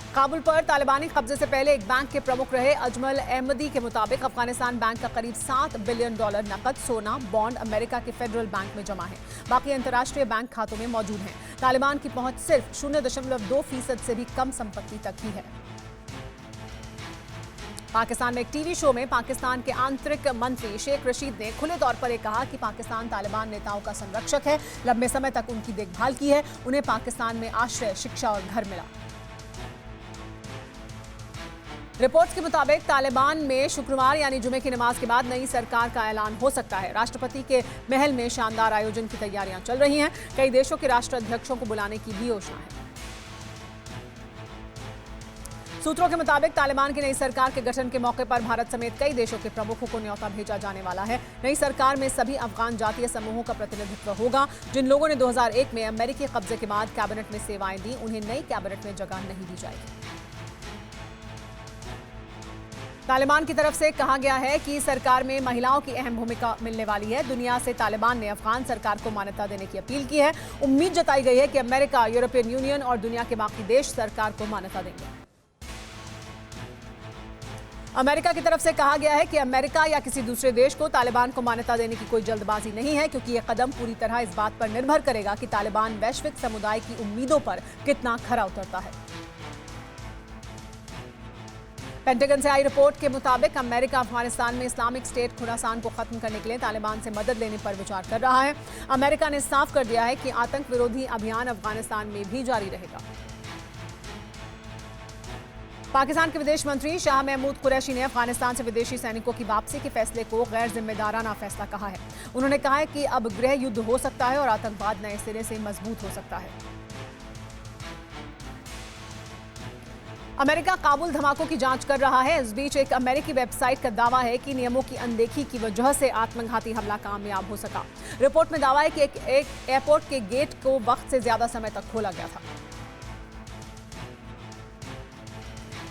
काबुल पर तालिबानी कब्जे से पहले एक बैंक के प्रमुख रहे अजमल अहमदी के मुताबिक अफगानिस्तान बैंक का करीब $7 बिलियन नकद, सोना, बॉन्ड अमेरिका के फेडरल बैंक में जमा है। बाकी अंतर्राष्ट्रीय बैंक खातों में मौजूद हैं। तालिबान की पहुंच सिर्फ 0.2% से भी कम संपत्ति तक ही है। पाकिस्तान में एक टीवी शो में पाकिस्तान के आंतरिक मंत्री शेख रशीद ने खुले तौर पर यह कहा कि पाकिस्तान तालिबान नेताओं का संरक्षक है, लंबे समय तक उनकी देखभाल की है, उन्हें पाकिस्तान में आश्रय, शिक्षा और घर मिला। रिपोर्ट्स के मुताबिक तालिबान में शुक्रवार यानी जुमे की नमाज के बाद नई सरकार का ऐलान हो सकता है। राष्ट्रपति के महल में शानदार आयोजन की तैयारियां चल रही हैं। कई देशों के राष्ट्राध्यक्षों को बुलाने की भी योजना है। सूत्रों के मुताबिक तालिबान की नई सरकार के गठन के मौके पर भारत समेत कई देशों के प्रमुखों को न्योता भेजा जाने वाला है। नई सरकार में सभी अफगान जातीय समूहों का प्रतिनिधित्व होगा। जिन लोगों ने 2001 में अमेरिकी कब्जे के बाद कैबिनेट में सेवाएं दी, उन्हें नई कैबिनेट में जगह नहीं दी जाएगी। तालिबान की तरफ से कहा गया है कि सरकार में महिलाओं की अहम भूमिका मिलने वाली है। दुनिया से तालिबान ने अफगान सरकार को मान्यता देने की अपील की है। उम्मीद जताई गई है कि अमेरिका, यूरोपियन यूनियन और दुनिया के बाकी देश सरकार को मान्यता देंगे। अमेरिका की तरफ से कहा गया है कि अमेरिका या किसी दूसरे देश को तालिबान को मान्यता देने की कोई जल्दबाजी नहीं है, क्योंकि यह कदम पूरी तरह इस बात पर निर्भर करेगा कि तालिबान वैश्विक समुदाय की उम्मीदों पर कितना खरा उतरता है। पेंटागन से आई रिपोर्ट के मुताबिक अमेरिका अफगानिस्तान में इस्लामिक स्टेट खुरासान को खत्म करने के लिए तालिबान से मदद लेने पर विचार कर रहा है। अमेरिका ने साफ कर दिया है कि आतंक विरोधी अभियान अफगानिस्तान में भी जारी रहेगा। पाकिस्तान के विदेश मंत्री शाह महमूद कुरैशी ने अफगानिस्तान से विदेशी सैनिकों की वापसी के फैसले को गैर जिम्मेदाराना फैसला कहा है। उन्होंने कहा है कि अब गृह युद्ध हो सकता है और आतंकवाद नए सिरे से मजबूत हो सकता है। अमेरिका काबुल धमाकों की जांच कर रहा है। इस बीच एक अमेरिकी वेबसाइट का दावा है कि नियमों की अनदेखी की वजह से आत्मघाती हमला कामयाब हो सका। रिपोर्ट में दावा है कि एक एयरपोर्ट के गेट को वक्त से ज्यादा समय तक खोला गया था।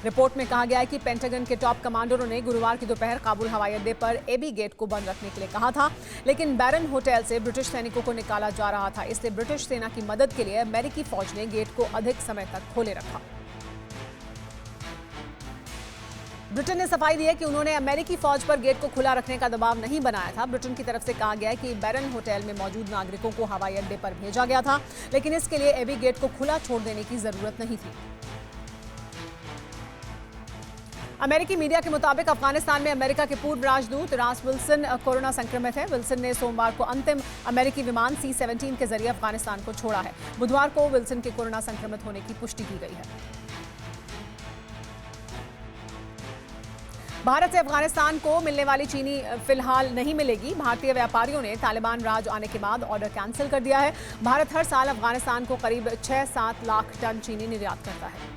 रिपोर्ट में कहा गया है कि पेंटागन के टॉप कमांडरों ने गुरुवार की दोपहर काबुल हवाई अड्डे पर एबी गेट को बंद रखने के लिए कहा था, लेकिन बैरन होटल से ब्रिटिश सैनिकों को निकाला जा रहा था। इसलिए ब्रिटिश सेना की मदद के लिए अमेरिकी फौज ने गेट को अधिक समय तक खोले रखा। ब्रिटेन ने सफाई दी है कि उन्होंने अमेरिकी फौज पर गेट को खुला रखने का दबाव नहीं बनाया था। ब्रिटेन की तरफ से कहा गया है कि बैरन होटल में मौजूद नागरिकों को हवाई अड्डे पर भेजा गया था, लेकिन इसके लिए एबी गेट को खुला छोड़ देने की जरूरत नहीं थी। अमेरिकी मीडिया के मुताबिक अफगानिस्तान में अमेरिका के पूर्व राजदूत रास विल्सन कोरोना संक्रमित है। विल्सन ने सोमवार को अंतिम अमेरिकी विमान C-17 के जरिए अफगानिस्तान को छोड़ा है। बुधवार को विल्सन के कोरोना संक्रमित होने की पुष्टि की गई है। भारत से अफगानिस्तान को मिलने वाली चीनी फिलहाल नहीं मिलेगी। भारतीय व्यापारियों ने तालिबान राज आने के बाद ऑर्डर कैंसिल कर दिया है। भारत हर साल अफगानिस्तान को करीब 6-7 लाख टन चीनी निर्यात करता है।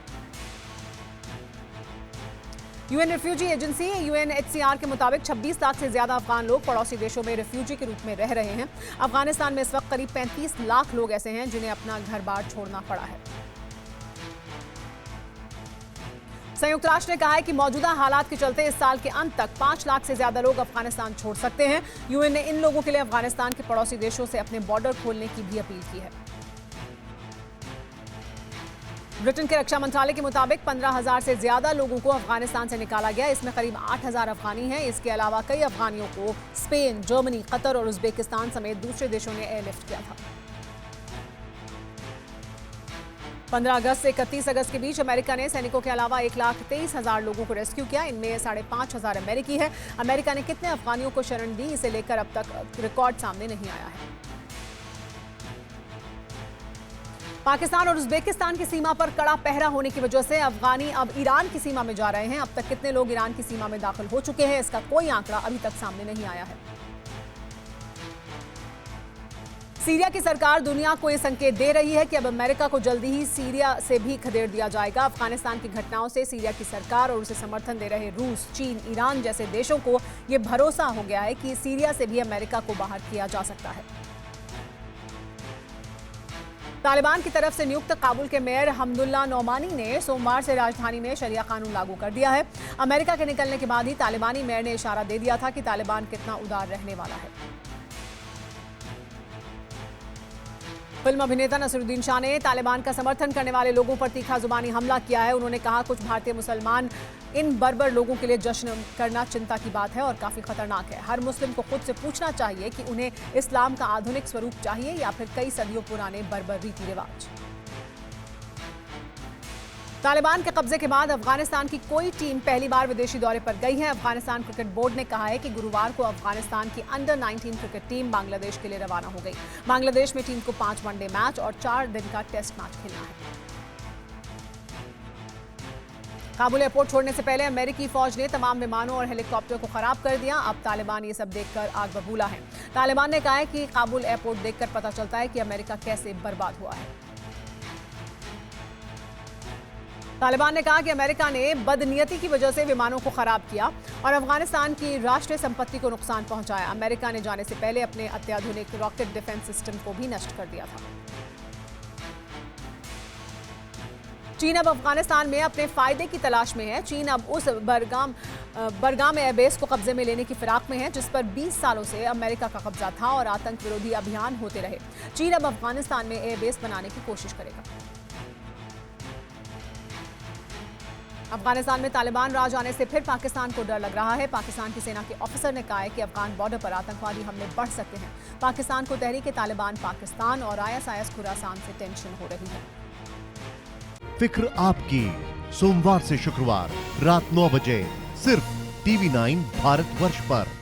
यूएन रिफ्यूजी एजेंसी UNHCR के मुताबिक 26 लाख से ज्यादा अफगान लोग पड़ोसी देशों में रिफ्यूजी के रूप में रह रहे हैं। अफगानिस्तान में इस वक्त करीब 35 लाख लोग ऐसे हैं जिन्हें अपना घर बार छोड़ना पड़ा है। संयुक्त राष्ट्र ने कहा है कि मौजूदा हालात के चलते इस साल के अंत तक 5 लाख से ज्यादा लोग अफगानिस्तान छोड़ सकते हैं। यूएन ने इन लोगों के लिए अफगानिस्तान के पड़ोसी देशों से अपने बॉर्डर खोलने की भी अपील की है। ब्रिटेन के रक्षा मंत्रालय के मुताबिक 15,000 से ज्यादा लोगों को अफगानिस्तान से निकाला गया। इसमें करीब 8,000 अफगानी हैं। इसके अलावा कई अफगानियों को स्पेन, जर्मनी, कतर और उज्बेकिस्तान समेत दूसरे देशों ने एयरलिफ्ट किया था। 15 अगस्त से 31 अगस्त के बीच अमेरिका ने सैनिकों के अलावा 1,23,000 लोगों को रेस्क्यू किया। इनमें 5,500 अमेरिकी है। अमेरिका ने कितने अफगानियों को शरण दी, इसे लेकर अब तक रिकॉर्ड सामने नहीं आया है। पाकिस्तान और उज्बेकिस्तान की सीमा पर कड़ा पहरा होने की वजह से अफगानी अब ईरान की सीमा में जा रहे हैं। अब तक कितने लोग ईरान की सीमा में दाखिल हो चुके हैं, इसका कोई आंकड़ा अभी तक सामने नहीं आया है। सीरिया की सरकार दुनिया को यह संकेत दे रही है कि अब अमेरिका को जल्दी ही सीरिया से भी खदेड़ दिया जाएगा। अफगानिस्तान की घटनाओं से सीरिया की सरकार और उसे समर्थन दे रहे रूस, चीन, ईरान जैसे देशों को यह भरोसा हो गया है कि सीरिया से भी अमेरिका को बाहर किया जा सकता है। तालिबान की तरफ से नियुक्त काबुल के मेयर हमदुल्ला नौमानी ने सोमवार से राजधानी में शरिया कानून लागू कर दिया है। अमेरिका के निकलने के बाद ही तालिबानी मेयर ने इशारा दे दिया था कि तालिबान कितना उदार रहने वाला है। फिल्म अभिनेता नसीरुद्दीन शाह ने तालिबान का समर्थन करने वाले लोगों पर तीखा जुबानी हमला किया है। उन्होंने कहा, कुछ भारतीय मुसलमान इन बर्बर लोगों के लिए जश्न करना चिंता की बात है और काफी खतरनाक है। हर मुस्लिम को खुद से पूछना चाहिए कि उन्हें इस्लाम का आधुनिक स्वरूप चाहिए या फिर कई सदियों पुराने बर्बर रीति रिवाज। तालिबान के कब्जे के बाद अफगानिस्तान की कोई टीम पहली बार विदेशी दौरे पर गई है। अफगानिस्तान क्रिकेट बोर्ड ने कहा है कि गुरुवार को अफगानिस्तान की अंडर 19 क्रिकेट टीम बांग्लादेश के लिए रवाना हो गई। बांग्लादेश में टीम को 5 वनडे मैच और 4 दिन का टेस्ट मैच खेलना है। काबुल एयरपोर्ट छोड़ने से पहले अमेरिकी फौज ने तमाम विमानों और हेलीकॉप्टर को खराब कर दिया। अब तालिबान ये सब देखकर आग बबूला है। तालिबान ने कहा है कि काबुल एयरपोर्ट देखकर पता चलता है कि अमेरिका कैसे बर्बाद हुआ है। तालिबान ने कहा कि अमेरिका ने बदनीयती की वजह से विमानों को खराब किया और अफगानिस्तान की राष्ट्रीय संपत्ति को नुकसान पहुंचाया। अमेरिका ने जाने से पहले अपने अत्याधुनिक रॉकेट डिफेंस सिस्टम को भी नष्ट कर दिया था। चीन अब अफगानिस्तान में अपने फायदे की तलाश में है। चीन अब उस बरगाम एयरबेस को कब्जे में लेने की फिराक में है जिस पर 20 सालों से अमेरिका का कब्जा था और आतंक विरोधी अभियान होते रहे। चीन अब अफगानिस्तान में एयरबेस बनाने की कोशिश करेगा। अफगानिस्तान में तालिबान राज आने से फिर पाकिस्तान को डर लग रहा है। पाकिस्तान की सेना के ऑफिसर ने कहा है कि अफगान बॉर्डर पर आतंकवादी हमले बढ़ सकते हैं। पाकिस्तान को तहरीक-ए-तालिबान पाकिस्तान और ISIS खुरासान से टेंशन हो रही है। फिक्र आपकी, सोमवार से शुक्रवार रात 9 बजे सिर्फ TV9 भारतवर्ष पर।